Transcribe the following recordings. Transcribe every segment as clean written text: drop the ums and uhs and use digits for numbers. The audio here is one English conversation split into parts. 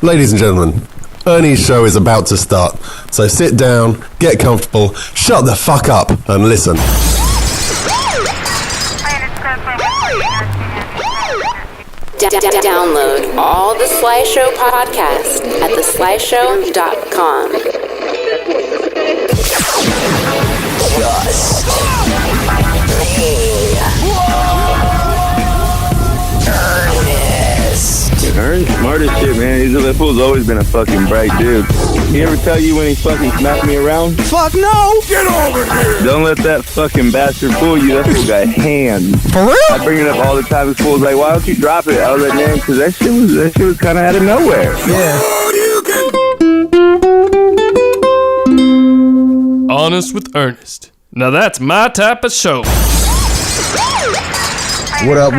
Ladies and gentlemen, Ernie's show is about to start, so sit down, get comfortable, shut the fuck up, and listen. Download all the Sly Show podcasts at theslyshow.com. Just Ernest. Ernest, smart as shit, man. That fool's always been a fucking bright dude. He ever tell you when he fucking smacked me around? Fuck no! Get over here! Don't let that fucking bastard fool you. That fool got hands. For real? I bring it up all the time. This fool's like, why don't you drop it? I was like, man, because that shit was kind of out of nowhere. Yeah. Honest with Ernest. Now that's my type of show. What up,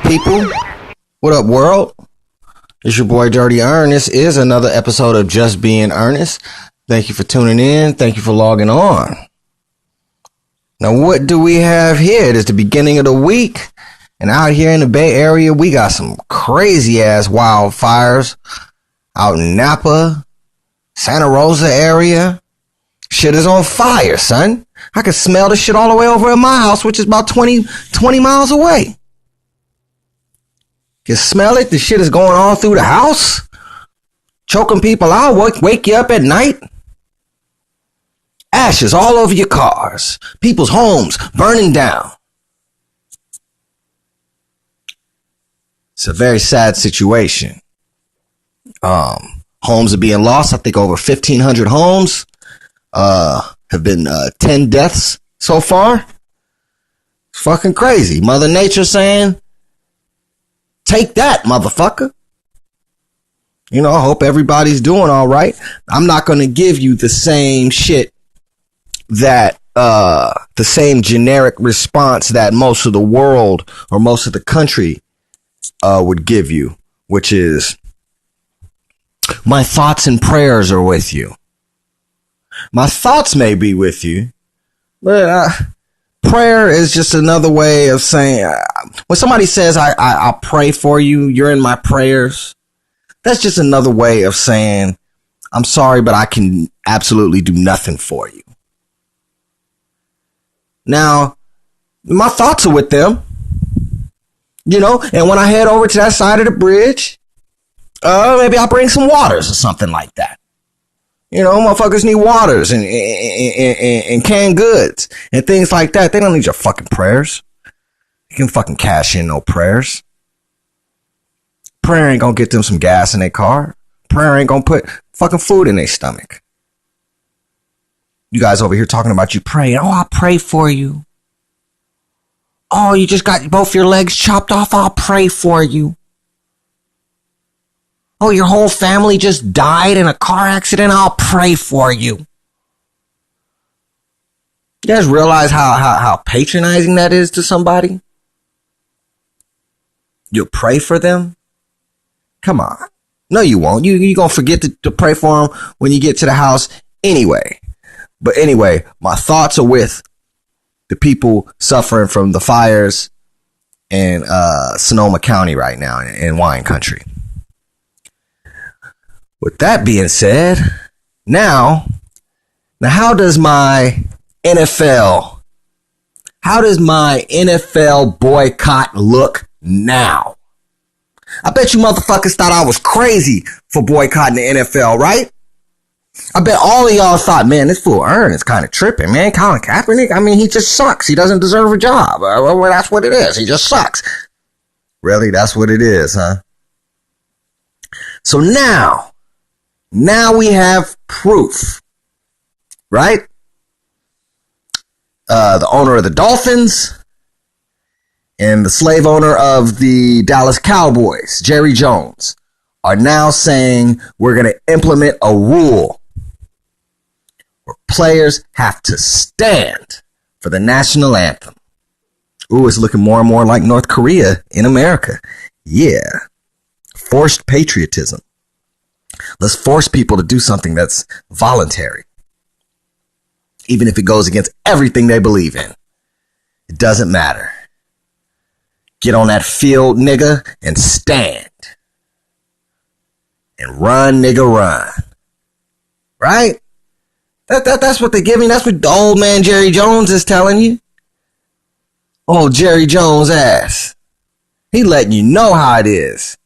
people? What up, world? It's your boy Dirty Earnest. Is another episode of Just Being Earnest. Thank you for tuning in. Thank you for logging on. Now, what do we have here? It is the beginning of the week. And out here in the Bay Area, we got some crazy ass wildfires out in Napa, Santa Rosa area. Shit is on fire, son. I can smell the shit all the way over at my house, which is about 20 miles away. You smell it? The shit is going all through the house. Choking people out, wake you up at night. Ashes all over your cars. People's homes burning down. It's a very sad situation. Homes are being lost. I think over 1,500 homes have been 10 deaths so far. It's fucking crazy. Mother Nature saying, take that, motherfucker. You know, I hope everybody's doing all right. I'm not going to give you the same shit that, the same generic response that most of the world or most of the country, would give you, which is, my thoughts and prayers are with you. My thoughts may be with you, but, prayer is just another way of saying, when somebody says, I'll pray for you, you're in my prayers, that's just another way of saying, I'm sorry, but I can absolutely do nothing for you. Now, my thoughts are with them, you know, and when I head over to that side of the bridge, maybe I'll bring some waters or something like that. You know, motherfuckers need waters and canned goods and things like that. They don't need your fucking prayers. You can fucking cash in no prayers. Prayer ain't gonna get them some gas in their car. Prayer ain't gonna put fucking food in their stomach. You guys over here talking about you praying. Oh, I'll pray for you. Oh, you just got both your legs chopped off. I'll pray for you. Oh, your whole family just died in a car accident. I'll pray for you. You guys realize how patronizing that is to somebody? You'll pray for them? Come on. No, you won't. You're going to forget to pray for them when you get to the house anyway. But anyway, my thoughts are with the people suffering from the fires in Sonoma County right now in wine country. With that being said, now how does my NFL boycott look now? I bet you motherfuckers thought I was crazy for boycotting the NFL, right? I bet all of y'all thought, man, this fool Ernest kind of tripping, man. Colin Kaepernick, I mean, he just sucks. He doesn't deserve a job. Well, that's what it is. He just sucks. Really? That's what it is, huh? So now we have proof, right? The owner of the Dolphins and the slave owner of the Dallas Cowboys, Jerry Jones, are now saying we're going to implement a rule where players have to stand for the national anthem. Ooh, it's looking more and more like North Korea in America. Yeah. Forced patriotism. Let's force people to do something that's voluntary. Even if it goes against everything they believe in. It doesn't matter. Get on that field, nigga, and stand. and run, nigga, run. Right? That's what they're giving. That's what the old man Jerry Jones is telling you. Oh, Jerry Jones ass. He letting you know how it is.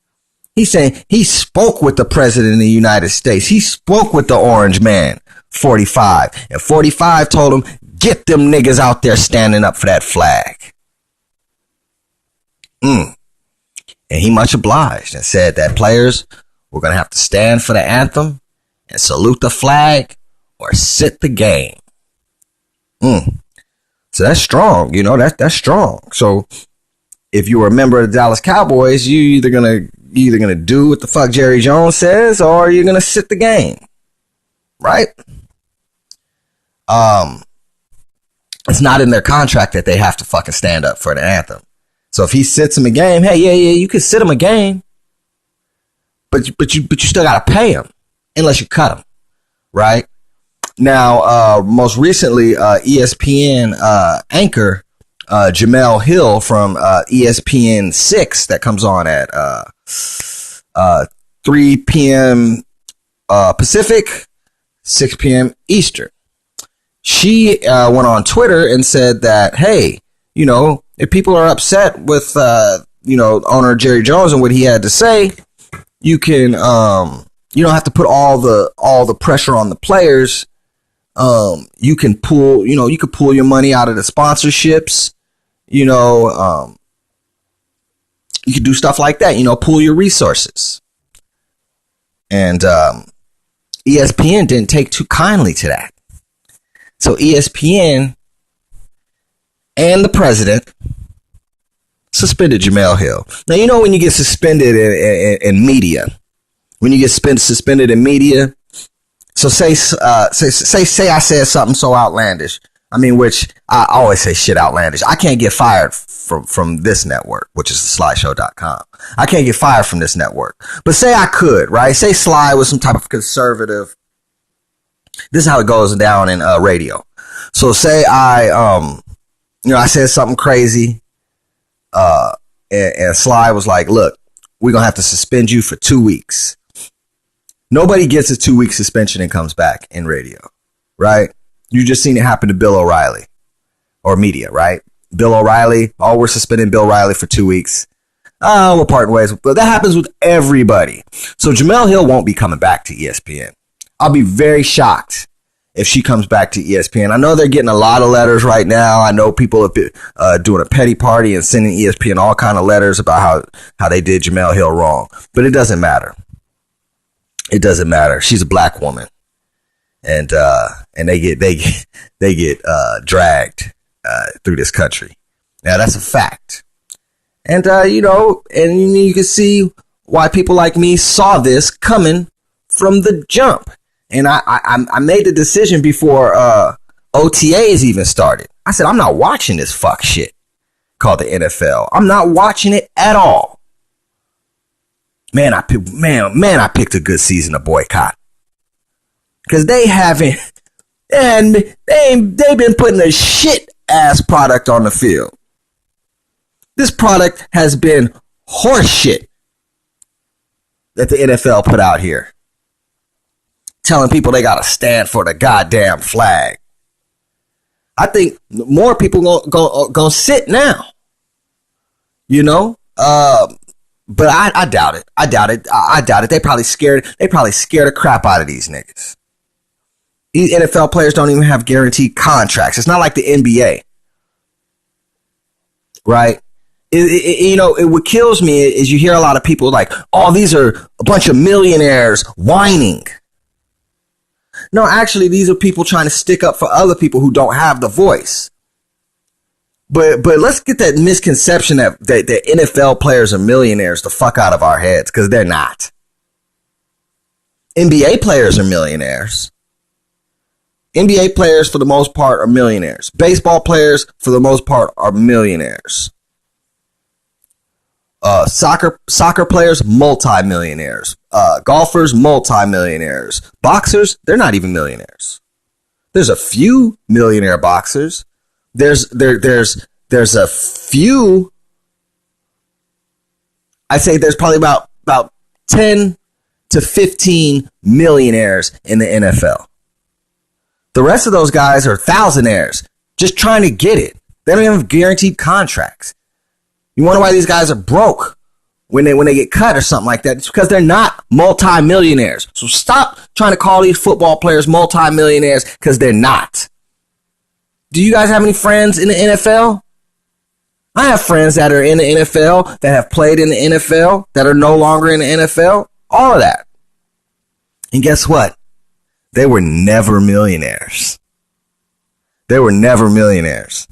He's saying he spoke with the president of the United States. He spoke with the orange man, 45. And 45 told him, get them niggas out there standing up for that flag. And he much obliged and said that players were going to have to stand for the anthem and salute the flag or sit the game. So that's strong. You know, that's strong. So if you were a member of the Dallas Cowboys, you either gonna do what the fuck Jerry Jones says, or you're gonna sit the game, right? It's not in their contract that they have to fucking stand up for the anthem. So if he sits him a game, hey, yeah, you can sit him a game, but you still gotta pay him unless you cut him, right? Now, most recently, ESPN anchor Jamel Hill from ESPN 6 that comes on at 3 p.m. Pacific, 6 p.m. Eastern. She went on Twitter and said that, hey, you know, if people are upset with, owner Jerry Jones and what he had to say, you can, you don't have to put all the pressure on the players. You can pull your money out of the sponsorships. You can do stuff like that, pull your resources. And ESPN didn't take too kindly to that. So ESPN and the president suspended Jamel Hill. Now, when you get suspended in media, so say I said something so outlandish. Which I always say shit outlandish. I can't get fired from this network, which is theslyshow.com. I can't get fired from this network. But say I could, right? Say Sly was some type of conservative. This is how it goes down in radio. So say I said something crazy. And Sly was like, look, we're going to have to suspend you for 2 weeks. Nobody gets a 2-week suspension and comes back in radio, right? You just seen it happen to Bill O'Reilly or media, right? Bill O'Reilly. Oh, we're suspending Bill O'Reilly for 2 weeks. Oh, we're parting ways. But that happens with everybody. So Jamel Hill won't be coming back to ESPN. I'll be very shocked if she comes back to ESPN. I know they're getting a lot of letters right now. I know people are doing a petty party and sending ESPN all kind of letters about how they did Jamel Hill wrong. But it doesn't matter. It doesn't matter. She's a black woman. And they get dragged through this country. Now that's a fact. And you can see why people like me saw this coming from the jump. And I made the decision before OTAs even started. I said, I'm not watching this fuck shit called the NFL. I'm not watching it at all. Man, I picked a good season to boycott. Because they haven't, and they've been putting a shit ass product on the field. This product has been horse shit that the NFL put out here. Telling people they got to stand for the goddamn flag. I think more people gonna sit now. But I doubt it. I doubt it. They probably scared the crap out of these niggas. These NFL players don't even have guaranteed contracts. It's not like the NBA, right? What kills me is you hear a lot of people like, oh, these are a bunch of millionaires whining. No, actually, these are people trying to stick up for other people who don't have the voice. But let's get that misconception that NFL players are millionaires the fuck out of our heads, because they're not. NBA players are millionaires. NBA players, for the most part, are millionaires. Baseball players, for the most part, are millionaires. Soccer players, multi-millionaires. Golfers, multi-millionaires. Boxers, they're not even millionaires. There's a few millionaire boxers. There's a few. I say there's probably about 10 to 15 millionaires in the NFL. The rest of those guys are thousandaires just trying to get it. They don't even have guaranteed contracts. You wonder why these guys are broke when they get cut or something like that. It's because they're not multimillionaires. So stop trying to call these football players multimillionaires because they're not. Do you guys have any friends in the NFL? I have friends that are in the NFL, that have played in the NFL, that are no longer in the NFL. All of that. And guess what? They were never millionaires. They were never millionaires.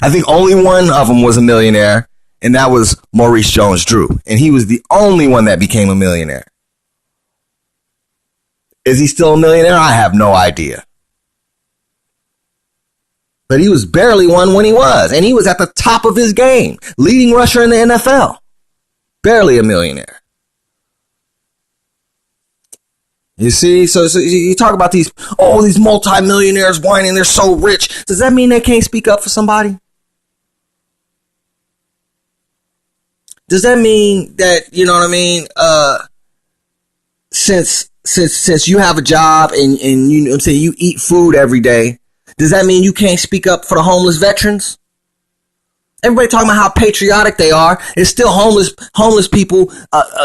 I think only one of them was a millionaire, and that was Maurice Jones-Drew. And he was the only one that became a millionaire. Is he still a millionaire? I have no idea. But he was barely one when he was. And he was at the top of his game. Leading rusher in the NFL. Barely a millionaire. You see? So you talk about these multimillionaires whining, they're so rich. Does that mean they can't speak up for somebody? Does that mean that, you know what I mean? Since you have a job and you know what I'm saying, you eat food every day, does that mean you can't speak up for the homeless veterans? Everybody talking about how patriotic they are. It's still homeless people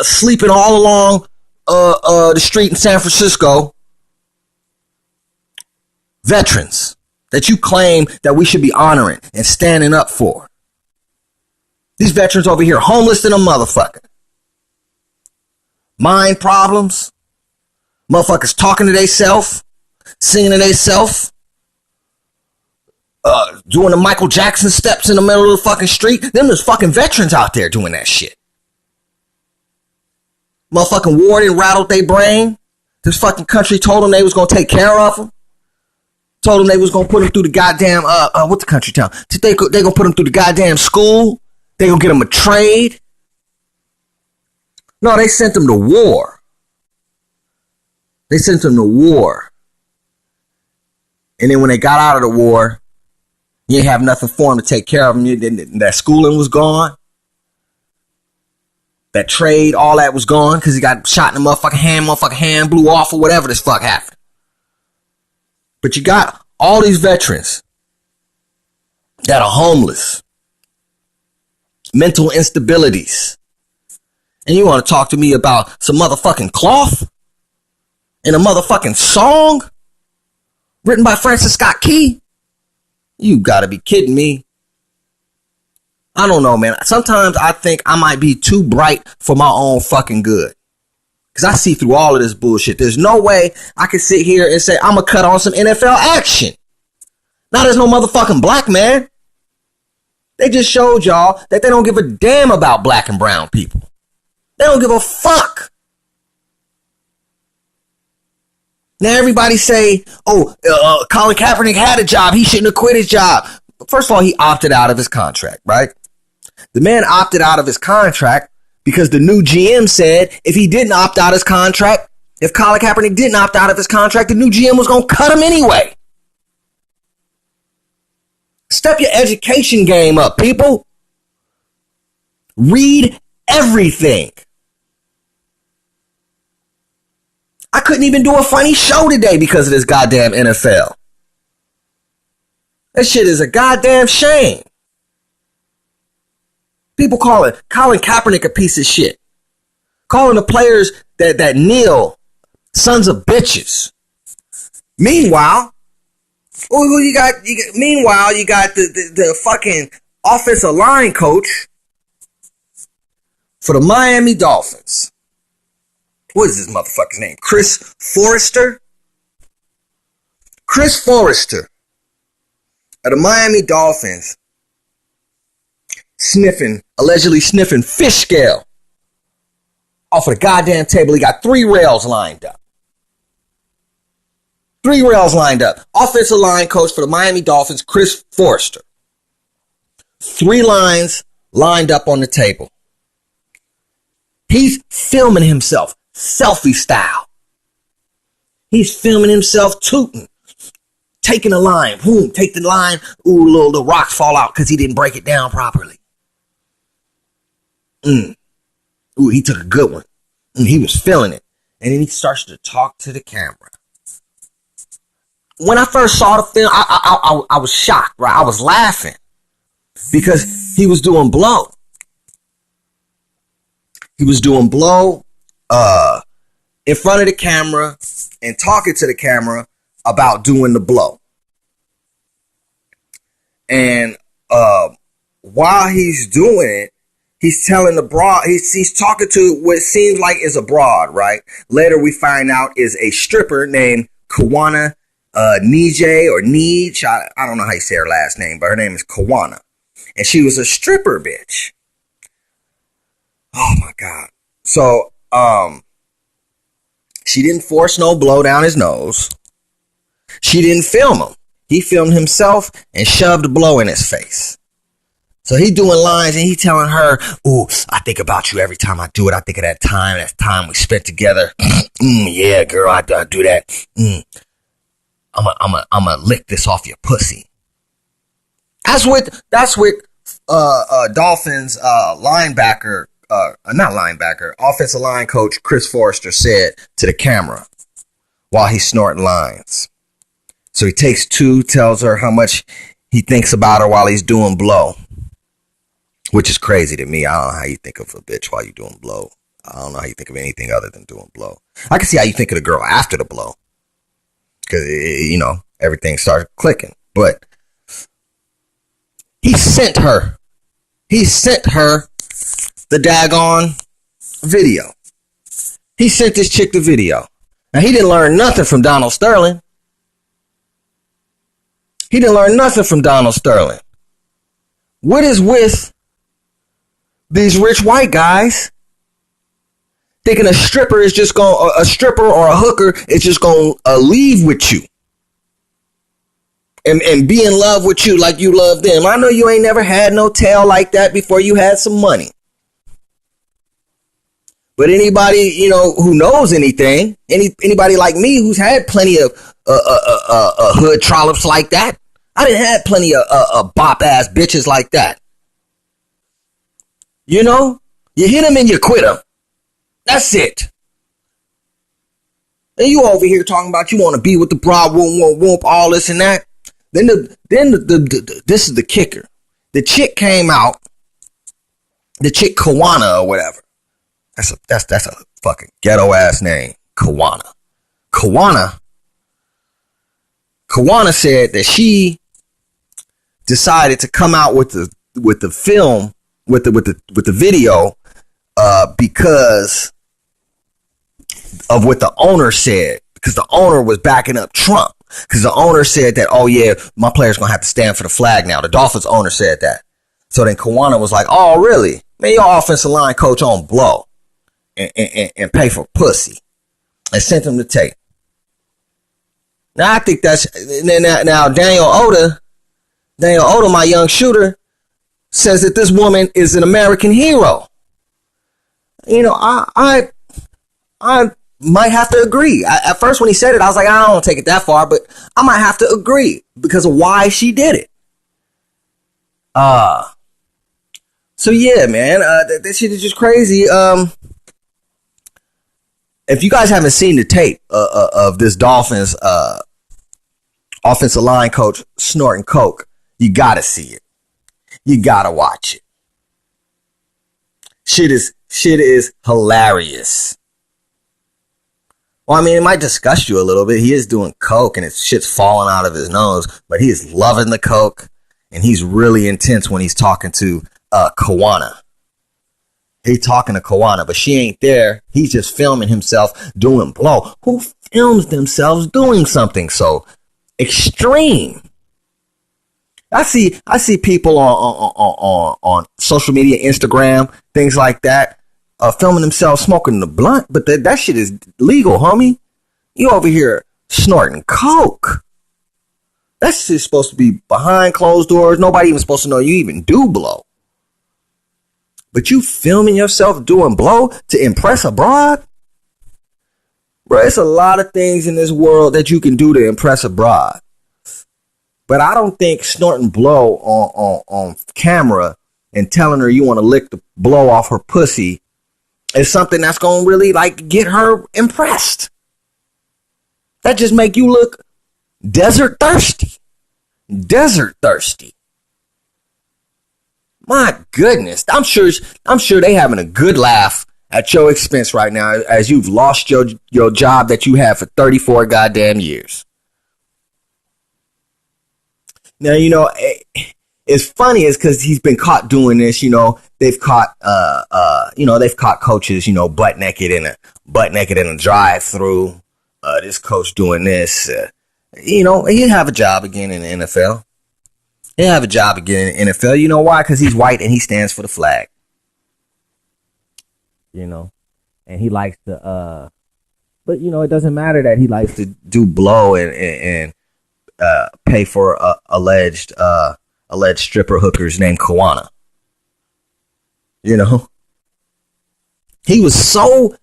sleeping all along the street in San Francisco. Veterans that you claim that we should be honoring and standing up for. These veterans over here homeless than a motherfucker. Mind problems. Motherfuckers talking to theyself, singing to theyself. Doing the Michael Jackson steps in the middle of the fucking street. Them there's fucking veterans out there doing that shit. Motherfucking warden rattled their brain. This fucking country told them they was gonna take care of them. Told them they was gonna put them through the goddamn what the country town? They gonna put them through the goddamn school. They gonna get them a trade. No, they sent them to war. They sent them to war. And then when they got out of the war, you didn't have nothing for them to take care of them. That schooling was gone. That trade, all that was gone because he got shot in the motherfucking hand blew off or whatever this fuck happened. But you got all these veterans that are homeless, mental instabilities. And you want to talk to me about some motherfucking cloth and a motherfucking song written by Francis Scott Key? You gotta be kidding me. I don't know, man. Sometimes I think I might be too bright for my own fucking good. Because I see through all of this bullshit. There's no way I can sit here and say I'm gonna cut on some NFL action. Now there's no motherfucking black man. They just showed y'all that they don't give a damn about black and brown people. They don't give a fuck. Now everybody say, Colin Kaepernick had a job. He shouldn't have quit his job. First of all, he opted out of his contract, right? The man opted out of his contract because the new GM said if he didn't opt out of his contract, if Colin Kaepernick didn't opt out of his contract, the new GM was going to cut him anyway. Step your education game up, people. Read everything. I couldn't even do a funny show today because of this goddamn NFL. That shit is a goddamn shame. People calling Colin Kaepernick a piece of shit. Calling the players that kneel sons of bitches. Meanwhile, you got the fucking offensive line coach for the Miami Dolphins. What is this motherfucker's name? Chris Forrester? Chris Forrester of the Miami Dolphins allegedly sniffing fish scale off of the goddamn table. He got 3 rails lined up. 3 rails lined up. Offensive line coach for the Miami Dolphins, Chris Forrester. 3 lines lined up on the table. He's filming himself. Selfie style. He's filming himself tooting. Taking a line. Boom. Take the line. Ooh, the rocks fall out because he didn't break it down properly. Ooh, he took a good one. And he was feeling it. And then he starts to talk to the camera. When I first saw the film, I was shocked, right? I was laughing because he was doing blow. He was doing blow in front of the camera and talking to the camera about doing the blow. And while he's doing it, he's telling the broad, he's talking to what seems like is a broad, right? Later we find out is a stripper named Kawana Nije or Nij. I don't know how you say her last name, but her name is Kawana. And she was a stripper bitch. Oh my God. So, she didn't force no blow down his nose. She didn't film him. He filmed himself and shoved a blow in his face. So he doing lines and he telling her, "Ooh, I think about you every time I do it. I think of that time we spent together. Yeah, girl, I do that. I'ma lick this off your pussy." That's what Dolphins linebacker, not linebacker, offensive line coach Chris Forrester said to the camera while he's snorting lines. So he takes two, tells her how much he thinks about her while he's doing blow, which is crazy to me. I don't know how you think of a bitch while you're doing blow. I don't know how you think of anything other than doing blow. I can see how you think of the girl after the blow because, you know, everything started clicking. But he sent her the daggone video. He sent this chick the video. Now, he didn't learn nothing from Donald Sterling. He didn't learn nothing from Donald Sterling. What is with these rich white guys thinking a stripper is just going, a stripper or a hooker is just going to leave with you and be in love with you like you love them? I know you ain't never had no tail like that before you had some money. But anybody, you know, who knows anything, anybody like me who's had plenty of hood trollops like that. I didn't have plenty of bop ass bitches like that. You know, you hit them and you quit them. That's it. And you over here talking about you want to be with the broad, whoop, all this and that. Then this is the kicker. The chick came out, the chick Kawana or whatever. That's a fucking ghetto ass name, Kawana. Kawana said that she decided to come out with the film with the video because of what the owner said, because the owner was backing up Trump, because the owner said that, oh yeah, my player's gonna have to stand for the flag now. The Dolphins owner said that. So then Kawana was like, oh really? Man, your offensive line coach on blow and pay for pussy, and sent him the tape. Now I think that's now Daniel Oda, my young shooter, says that this woman is an American hero. You know, I might have to agree. At first when he said it, I was like, I don't want to take it that far, but I might have to agree because of why she did it. So yeah, man, that shit is just crazy. If you guys haven't seen the tape of this Dolphins offensive line coach snorting coke, you gotta see it. You gotta watch it. Shit is hilarious. Well, I mean, it might disgust you a little bit. He is doing coke and it's shit's falling out of his nose, but he is loving the coke and he's really intense when he's talking to Kawana. He's talking to Kawana, but she ain't there. He's just filming himself doing blow. Who films themselves doing something so extreme? I see people on social media, Instagram, things like that, filming themselves smoking the blunt, but that shit is legal, homie. You over here snorting coke. That shit's supposed to be behind closed doors. Nobody even supposed to know you even do blow. But you filming yourself doing blow to impress a broad? Bro, it's a lot of things in this world that you can do to impress a broad. But I don't think snorting blow on camera and telling her you want to lick the blow off her pussy is something that's going to really like get her impressed. That just make you look desert thirsty. Desert thirsty. My goodness. I'm sure they having a good laugh at your expense right now as you've lost your job that you had for 34 goddamn years. Now, you know, it's funny is because he's been caught doing this. You know, they've caught coaches, you know, butt naked in a drive-through. This coach doing this, you know, he'll have a job again in the NFL. He'll have a job again in the NFL. You know why? Because he's white and he stands for the flag. You know, and he likes to, but you know, it doesn't matter that he likes to do blow and pay for alleged stripper hookers named Kawana. You know, he was so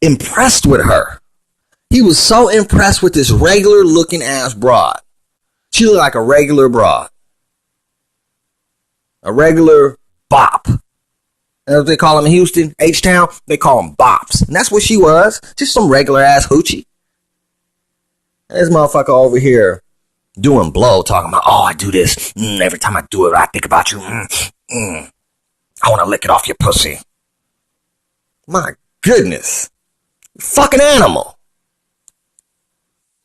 impressed with her. He was so impressed with this regular looking ass broad. She looked like a regular broad. A regular bop. That's what they call them in Houston, H-Town. They call them bops. And that's what she was. Just some regular ass hoochie. This motherfucker over here doing blow, talking about, oh, I do this. Every time I do it, I think about you. I want to lick it off your pussy. My goodness. Fucking animal.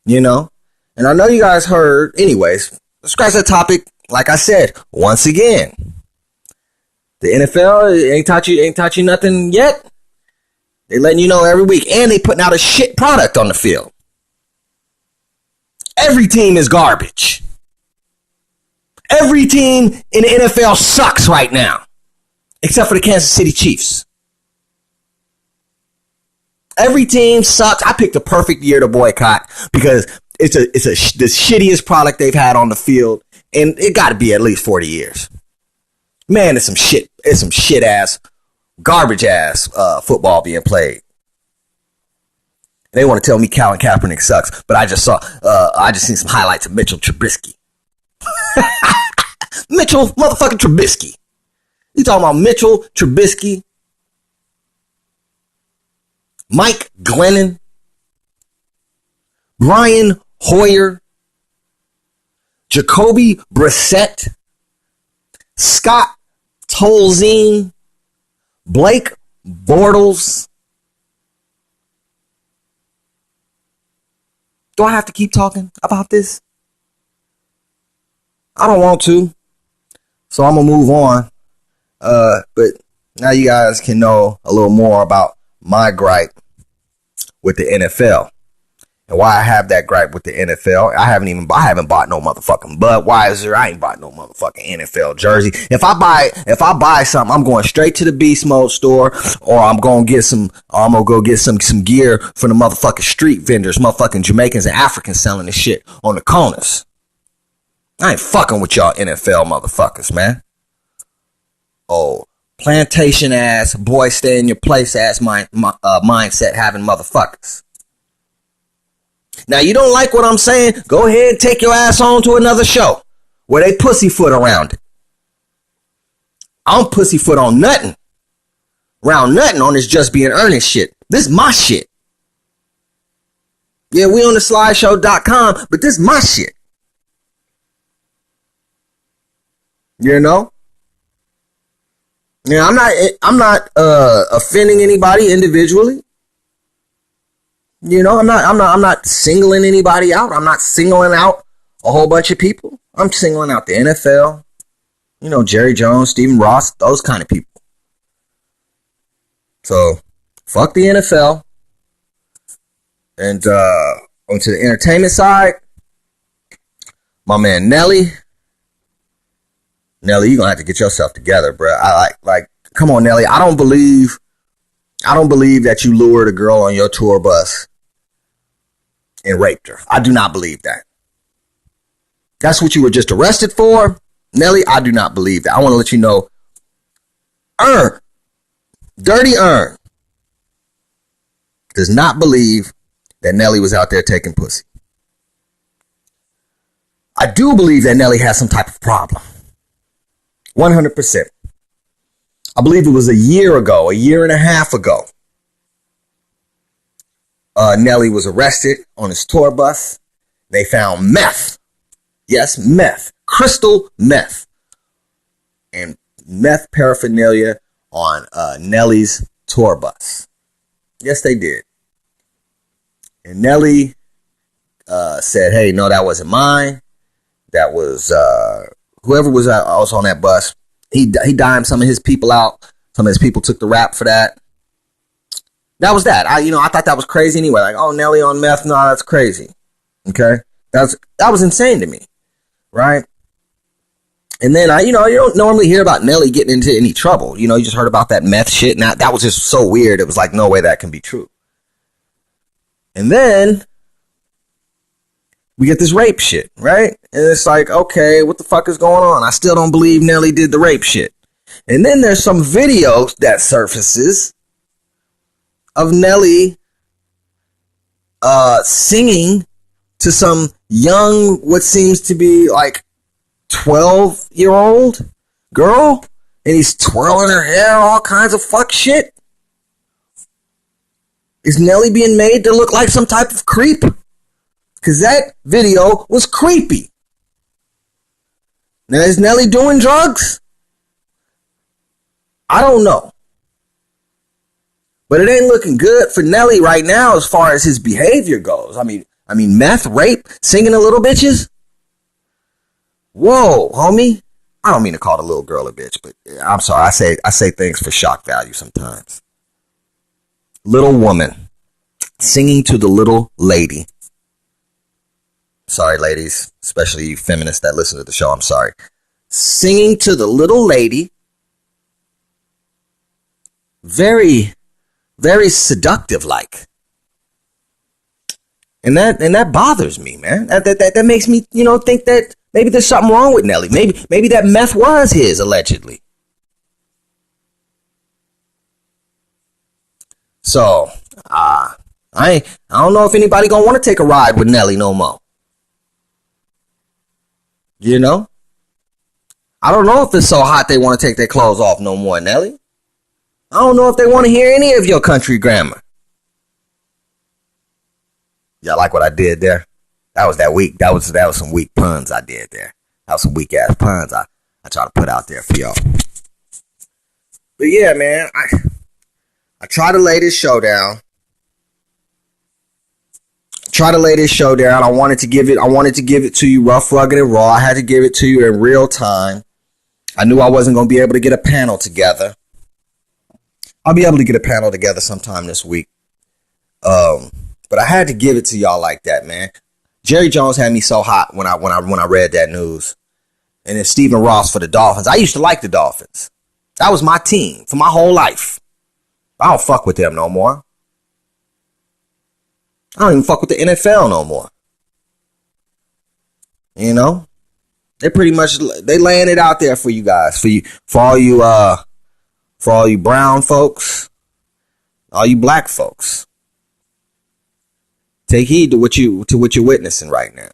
You know? And I know you guys heard. Anyways, let's scratch that topic. Like I said, once again, the NFL ain't taught you nothing yet. They letting you know every week. And they putting out a shit product on the field. Every team is garbage. Every team in the NFL sucks right now. Except for the Kansas City Chiefs. Every team sucks. I picked the perfect year to boycott because it's the shittiest product they've had on the field. And it got to be at least 40 years. Man, it's some shit ass, garbage ass football being played. They want to tell me Colin Kaepernick sucks, but I just seen some highlights of Mitchell Trubisky. Mitchell motherfucking Trubisky. You talking about Mitchell Trubisky, Mike Glennon, Brian Hoyer, Jacoby Brissett, Scott Tolzien, Blake Bortles. Do I have to keep talking about this? I don't want to. So I'm going to move on. But now you guys can know a little more about my gripe with the NFL. And why I have that gripe with the NFL. I haven't bought no motherfucking Budweiser. I ain't bought no motherfucking NFL jersey. If I buy something, I'm going straight to the Beast Mode store, or I'm gonna go get some gear from the motherfucking street vendors, motherfucking Jamaicans and Africans selling this shit on the corners. I ain't fucking with y'all NFL motherfuckers, man. Oh, plantation ass, boy stay in your place ass mindset having motherfuckers. Now, you don't like what I'm saying? Go ahead and take your ass on to another show where they pussyfoot around it. I don't pussyfoot on nothing. Around nothing on this Just Being Earnest shit. This is my shit. Yeah, we on the slideshow.com, but this is my shit. You know? Yeah, I'm not offending anybody individually. You know, I'm not singling anybody out. I'm not singling out a whole bunch of people. I'm singling out the NFL. You know, Jerry Jones, Stephen Ross, those kind of people. So, fuck the NFL. And onto the entertainment side, my man Nelly. Nelly, you're gonna have to get yourself together, bro. Come on, Nelly. I don't believe that you lured a girl on your tour bus and raped her. I do not believe that. That's what you were just arrested for. Nelly, I do not believe that. I want to let you know. Dirty Earn does not believe that Nelly was out there taking pussy. I do believe that Nelly has some type of problem. 100%. I believe it was a year and a half ago. Nelly was arrested on his tour bus. They found meth. Yes, meth. Crystal meth. And meth paraphernalia on Nelly's tour bus. Yes, they did. And Nelly said, hey, no, that wasn't mine. That was whoever was also on that bus. He dimed some of his people out. Some of his people took the rap for that. That was that. I thought that was crazy anyway. Like, oh, Nelly on meth? No, that's crazy. Okay? That was insane to me. Right? And then, you don't normally hear about Nelly getting into any trouble. You just heard about that meth shit. And that was just so weird. It was like, no way that can be true. And then we get this rape shit, right? And it's like, okay, what the fuck is going on? I still don't believe Nelly did the rape shit. And then there's some video that surfaces of Nelly singing to some young, what seems to be like 12-year-old girl, and he's twirling her hair, all kinds of fuck shit. Is Nelly being made to look like some type of creep? Because that video was creepy. Now, is Nelly doing drugs? I don't know. But it ain't looking good for Nelly right now as far as his behavior goes. I mean, meth, rape, singing to little bitches. Whoa, homie. I don't mean to call the little girl a bitch, but I'm sorry. I say things for shock value sometimes. Little woman singing to the little lady. Sorry, ladies, especially you feminists that listen to the show. I'm sorry. Singing to the little lady. Very, very seductive like. And that bothers me, man. That makes me, think that maybe there's something wrong with Nelly. Maybe that meth was his, allegedly. So, I don't know if anybody gonna want to take a ride with Nelly no more. I don't know if it's so hot they want to take their clothes off no more, Nelly. I don't know if they want to hear any of your country grammar. Y'all like what I did there? That was some weak puns I did there. That was some weak ass puns I try to put out there for y'all. But yeah, man, I try to lay this show down. I wanted to give it to you rough, rugged, and raw. I had to give it to you in real time. I knew I wasn't going to be able to get a panel together. I'll be able to get a panel together sometime this week. But I had to give it to y'all like that, man. Jerry Jones had me so hot when I read that news. And then Stephen Ross for the Dolphins. I used to like the Dolphins. That was my team for my whole life. I don't fuck with them no more. I don't even fuck with the NFL no more. They pretty much they laying it out there for you guys, for all you brown folks, all you black folks. Take heed to what you're witnessing right now.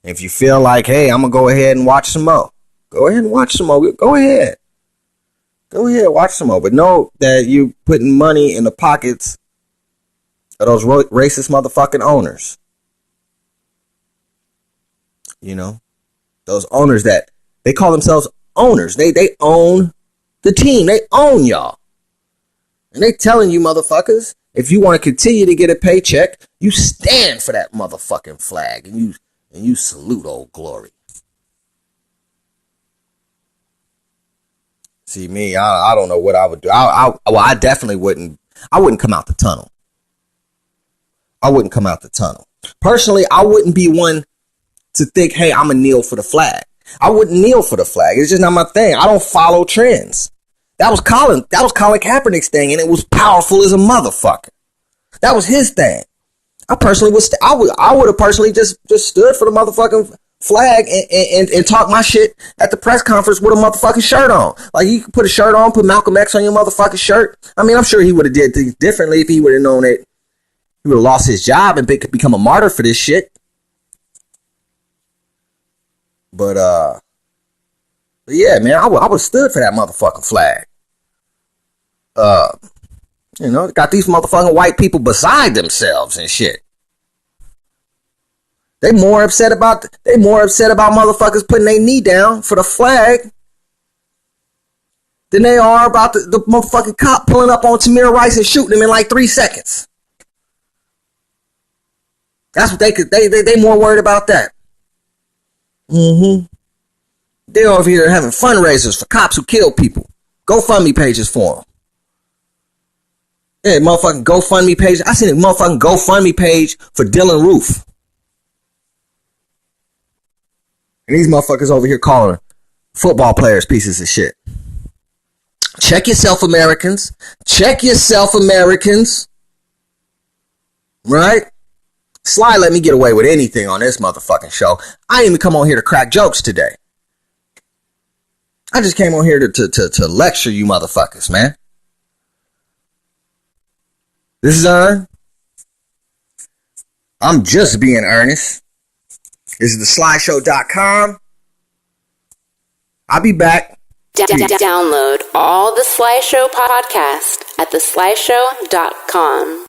If you feel like, hey, I'm gonna go ahead and watch some more, go ahead and watch some more. Go ahead, watch some more. But know that you putting money in the pockets of those racist motherfucking owners. Those owners that they call themselves owners. They own the team. They own y'all. And they telling you motherfuckers, if you want to continue to get a paycheck, you stand for that motherfucking flag and you salute Old Glory. See me, I don't know what I would do. I definitely wouldn't. I wouldn't come out the tunnel. Personally, I wouldn't be one to think, hey, I'm gonna kneel for the flag. I wouldn't kneel for the flag. It's just not my thing. I don't follow trends. That was Colin Kaepernick's thing, and it was powerful as a motherfucker. That was his thing. I personally I would have personally just stood for the motherfucking flag and talk my shit at the press conference with a motherfucking shirt on. Like, you could put a shirt on, put Malcolm X on your motherfucking shirt. I mean, I'm sure he would have did things differently if he would have known it. He would have lost his job and become a martyr for this shit. But yeah, man, I would have stood for that motherfucking flag. got these motherfucking white people beside themselves and shit. They more upset about motherfuckers putting their knee down for the flag than they are about the motherfucking cop pulling up on Tamir Rice and shooting him in like 3 seconds. That's what they more worried about that. They're over here having fundraisers for cops who kill people. GoFundMe pages for them. Yeah, motherfucking GoFundMe page. I seen a motherfucking GoFundMe page for Dylan Roof. And these motherfuckers over here calling football players pieces of shit. Check yourself, Americans. Check yourself, Americans. Right? Sly let me get away with anything on this motherfucking show. I didn't even come on here to crack jokes today. I just came on here to lecture you motherfuckers, man. This is Earn. I'm just being earnest. This is theslyshow.com. I'll be back. Download all the Sly Show podcast at theslyshow.com.